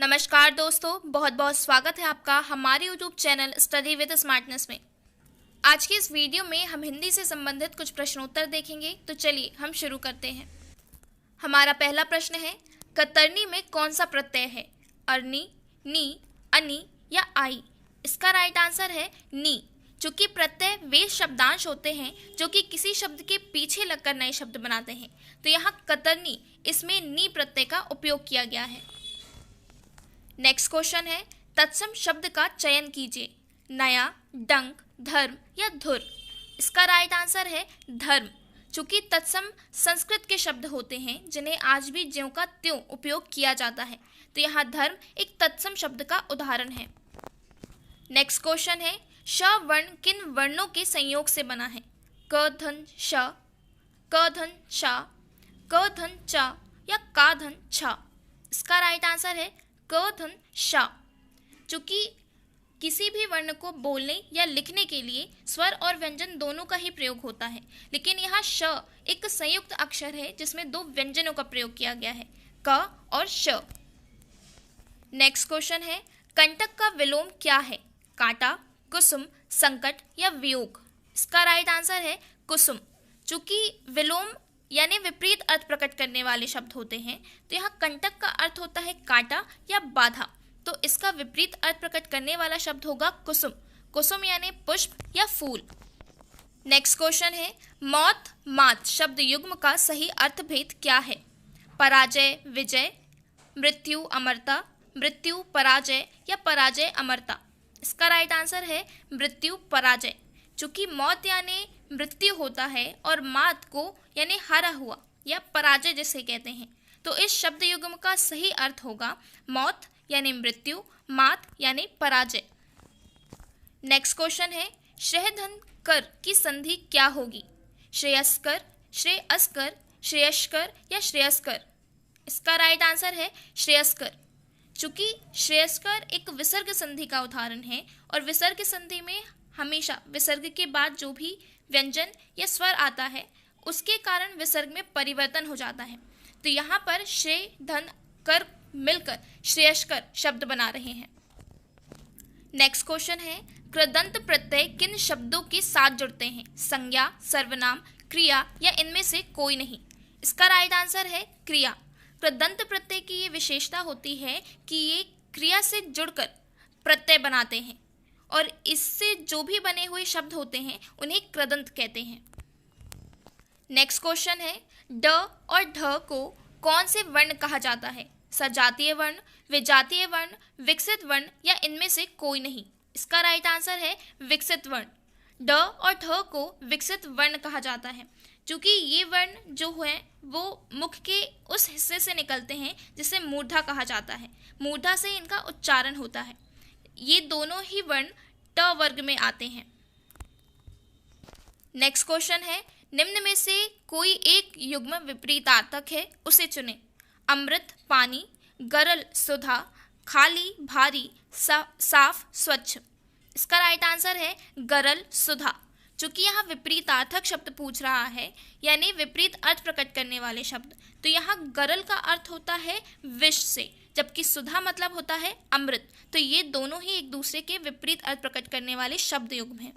नमस्कार दोस्तों, बहुत बहुत स्वागत है आपका हमारे YouTube channel study with smartness में। आज की इस वीडियो में हम हिंदी से संबंधित कुछ प्रश्नोत्तर देखेंगे। तो चलिए हम शुरू करते हैं। हमारा पहला प्रश्न है, कतरनी में कौन सा प्रत्यय है? अरनी, नी, अनि या आई? इसका राइट आंसर है नी। चूंकि प्रत्यय वे शब्दांश होते हैं जो कि किसी शब्द के पीछे लगकर नए शब्द बनाते हैं, तो यहाँ कतरनी इसमें नी प्रत्यय का उपयोग किया गया है। नेक्स्ट क्वेश्चन है, तत्सम शब्द का चयन कीजिए। नया, डंक, धर्म या धुर? इसका राइट आंसर है धर्म। चूंकि तत्सम संस्कृत के शब्द होते हैं जिन्हें आज भी ज्यों का त्यों उपयोग किया जाता है, तो यहाँ धर्म एक तत्सम शब्द का उदाहरण है। नेक्स्ट क्वेश्चन है, श वर्ण किन वर्णों के संयोग से बना है? क धन श, क धन शा, क धन चा या का धन छा? इसका राइट आंसर है क धन शा। चूंकि किसी भी वर्ण को बोलने या लिखने के लिए स्वर और व्यंजन दोनों का ही प्रयोग होता है, लेकिन यहाँ श एक संयुक्त अक्षर है जिसमें दो व्यंजनों का प्रयोग किया गया है, क और श। नेक्स्ट क्वेश्चन है, कंटक का विलोम क्या है? कांटा, कुसुम, संकट या वियोग? इसका राइट आंसर है कुसुम। चूंकि विलोम यानी विपरीत अर्थ प्रकट करने वाले शब्द होते हैं, तो यहाँ कंटक का अर्थ होता है कांटा या बाधा, तो इसका विपरीत अर्थ प्रकट करने वाला शब्द होगा कुसुम। कुसुम यानी पुष्प या फूल। नेक्स्ट क्वेश्चन है, मौत मात शब्द युग्म का सही अर्थ भेद क्या है? पराजय विजय, मृत्यु अमरता, मृत्यु पराजय या पराजय अमरता? इसका राइट आंसर है मृत्यु पराजय। चूंकि मौत यानी मृत्यु होता है और मात को यानी हारा हुआ या पराजय जिसे कहते हैं, तो इस शब्द युग्म का सही अर्थ होगा मौत यानी मृत्यु, मात यानी पराजय। नेक्स्ट क्वेश्चन है, श्रेयधन कर की संधि क्या होगी? श्रेयस्कर, श्रेयस्कर, श्रेयस्कर या श्रेयस्कर? इसका राइट आंसर है श्रेयस्कर। चूंकि श्रेयस्कर एक विसर्ग संधि का उदाहरण है और विसर्ग संधि में हमेशा विसर्ग के बाद जो भी व्यंजन या स्वर आता है उसके कारण विसर्ग में परिवर्तन हो जाता है, तो यहाँ पर श्रेय धन कर मिलकर श्रेयस्कर शब्द बना रहे हैं। नेक्स्ट क्वेश्चन है, कृदंत प्रत्यय किन शब्दों के साथ जुड़ते हैं? संज्ञा, सर्वनाम, क्रिया या इनमें से कोई नहीं? इसका राइट आंसर है क्रिया। कृदंत प्रत्यय की ये विशेषता होती है कि ये क्रिया से जुड़कर प्रत्यय बनाते हैं और इससे जो भी बने हुए शब्द होते हैं उन्हें कृदंत कहते हैं। नेक्स्ट क्वेश्चन है, ड और ढ को कौन से वर्ण कहा जाता है? सजातीय वर्ण, विजातीय वर्ण, विकसित वर्ण या इनमें से कोई नहीं? इसका राइट आंसर है विकसित वर्ण। ड और ढ को विकसित वर्ण कहा जाता है क्योंकि ये वर्ण जो है वो मुख के उस हिस्से से निकलते हैं जिसे मूर्धा कहा जाता है। मूर्धा से इनका उच्चारण होता है। ये दोनों ही वर्ण ट वर्ग में आते हैं। नेक्स्ट क्वेश्चन है, निम्न में से कोई एक युग्म विपरीतार्थक है, उसे चुनें। अमृत पानी, गरल सुधा, खाली भारी, साफ स्वच्छ? इसका राइट आंसर है गरल सुधा। चूंकि यहाँ विपरीतार्थक शब्द पूछ रहा है यानी विपरीत अर्थ प्रकट करने वाले शब्द, तो यहाँ गरल का अर्थ होता है विष से, जबकि सुधा मतलब होता है अमृत, तो ये दोनों ही एक दूसरे के विपरीत अर्थ प्रकट करने वाले शब्द युग्म हैं।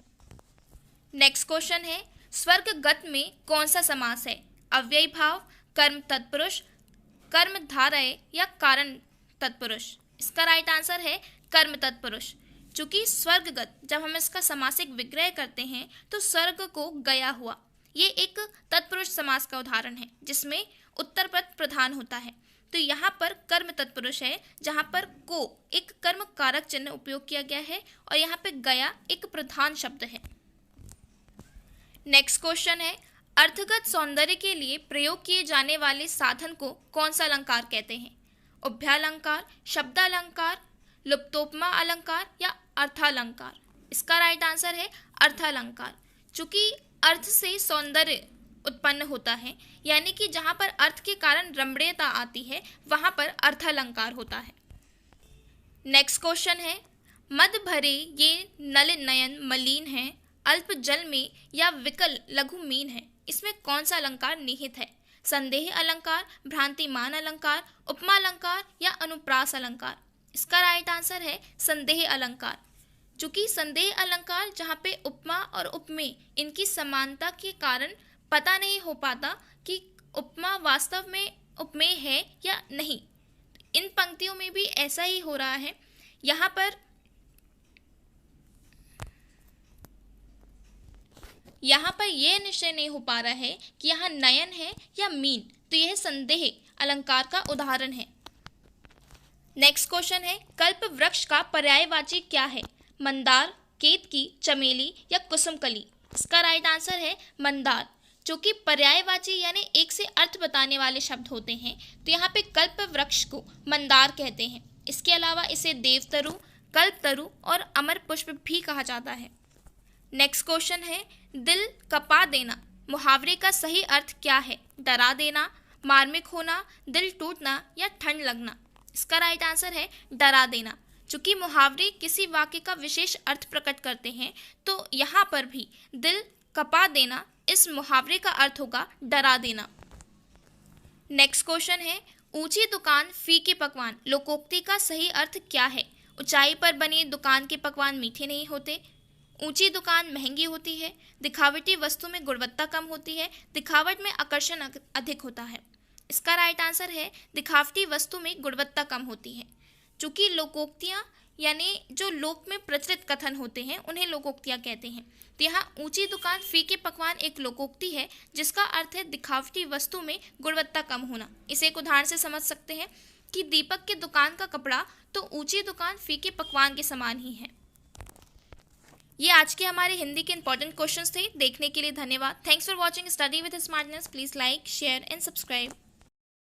नेक्स्ट क्वेश्चन है, स्वर्गगत में कौन सा समास है? अव्ययी भाव, कर्म तत्पुरुष, कर्म धारय या कारण तत्पुरुष? इसका राइट आंसर है कर्म तत्पुरुष। चूंकि स्वर्गगत जब हम इसका समासिक विग्रह करते हैं तो स्वर्ग को गया हुआ, ये एक तत्पुरुष समास का उदाहरण है जिसमें उत्तर पद प्रधान होता है, तो यहाँ पर कर्म तत्पुरुष है जहाँ पर को एक कर्म कारक चिन्ह उपयोग किया गया है और यहाँ पे गया एक प्रधान शब्द है। नेक्स्ट क्वेश्चन है, अर्थगत सौंदर्य के लिए प्रयोग किए जाने वाले साधन को कौन सा अलंकार कहते हैं? उभयालंकार, शब्दालंकार, लुप्तोपमा अलंकार या अर्थालंकार? इसका राइट आंसर है अर्थालंकार। चूंकि अर्थ से सौंदर्य उत्पन्न होता है यानी कि जहाँ पर अर्थ के कारण रमणीयता आती है वहाँ पर अर्थालंकार होता है। नेक्स्ट क्वेश्चन है, मद भरे ये नल नयन मलिन है, अल्प जल में या विकल लघु मीन है, इसमें कौन सा अलंकार निहित है? संदेह अलंकार, भ्रांतिमान अलंकार, उपमा अलंकार या अनुप्रास अलंकार? इसका राइट आंसर है संदेह अलंकार। चूंकि संदेह अलंकार जहाँ पे उपमा और उपमेय इनकी समानता के कारण पता नहीं हो पाता कि उपमा वास्तव में उपमेय है या नहीं, इन पंक्तियों में भी ऐसा ही हो रहा है। यहाँ पर यह निश्चय नहीं हो पा रहा है कि यहाँ नयन है या मीन, तो यह संदेह अलंकार का उदाहरण है। नेक्स्ट क्वेश्चन है, कल्प वृक्ष का पर्यायवाची क्या है? मंदार, केतकी, चमेली या कुसुमकली? इसका राइट आंसर है मंदार। जो कि पर्यायवाची यानी एक से अर्थ बताने वाले शब्द होते हैं, तो यहाँ पे कल्प वृक्ष को मंदार कहते हैं। इसके अलावा इसे देवतरु, कल्पतरु और अमर पुष्प भी कहा जाता है। नेक्स्ट क्वेश्चन है, दिल कपा देना मुहावरे का सही अर्थ क्या है? डरा देना, मार्मिक होना, दिल टूटना या ठंड लगना? इसका राइट आंसर है डरा देना। चूंकि मुहावरे किसी वाक्य का विशेष अर्थ प्रकट करते हैं, तो यहाँ पर भी दिल कपा देना इस मुहावरे का अर्थ होगा डरा देना। नेक्स्ट क्वेश्चन है, ऊंची दुकान फीके पकवान लोकोक्ति का सही अर्थ क्या है? ऊंचाई पर बनी दुकान के पकवान मीठे नहीं होते, ऊंची दुकान महंगी होती है, दिखावटी वस्तु में गुणवत्ता कम होती है, दिखावट में आकर्षण अधिक होता है। इसका राइट आंसर है दिखावटी वस्तु में गुणवत्ता कम होती है। चूंकि लोकोक्तियाँ यानी जो लोक में प्रचलित कथन होते हैं उन्हें लोकोक्तियाँ कहते हैं, तो यहाँ ऊंची दुकान फीके पकवान एक लोकोक्ति है जिसका अर्थ है दिखावटी वस्तु में गुणवत्ता कम होना। इसे एक उदाहरण से समझ सकते हैं कि दीपक की दुकान का कपड़ा तो ऊंची दुकान फीके पकवान के समान ही है। ये आज के हमारे हिंदी के इंपॉर्टेंट क्वेश्चंस थे। देखने के लिए धन्यवाद। Thanks for watching study with smartness. Please like, share and subscribe.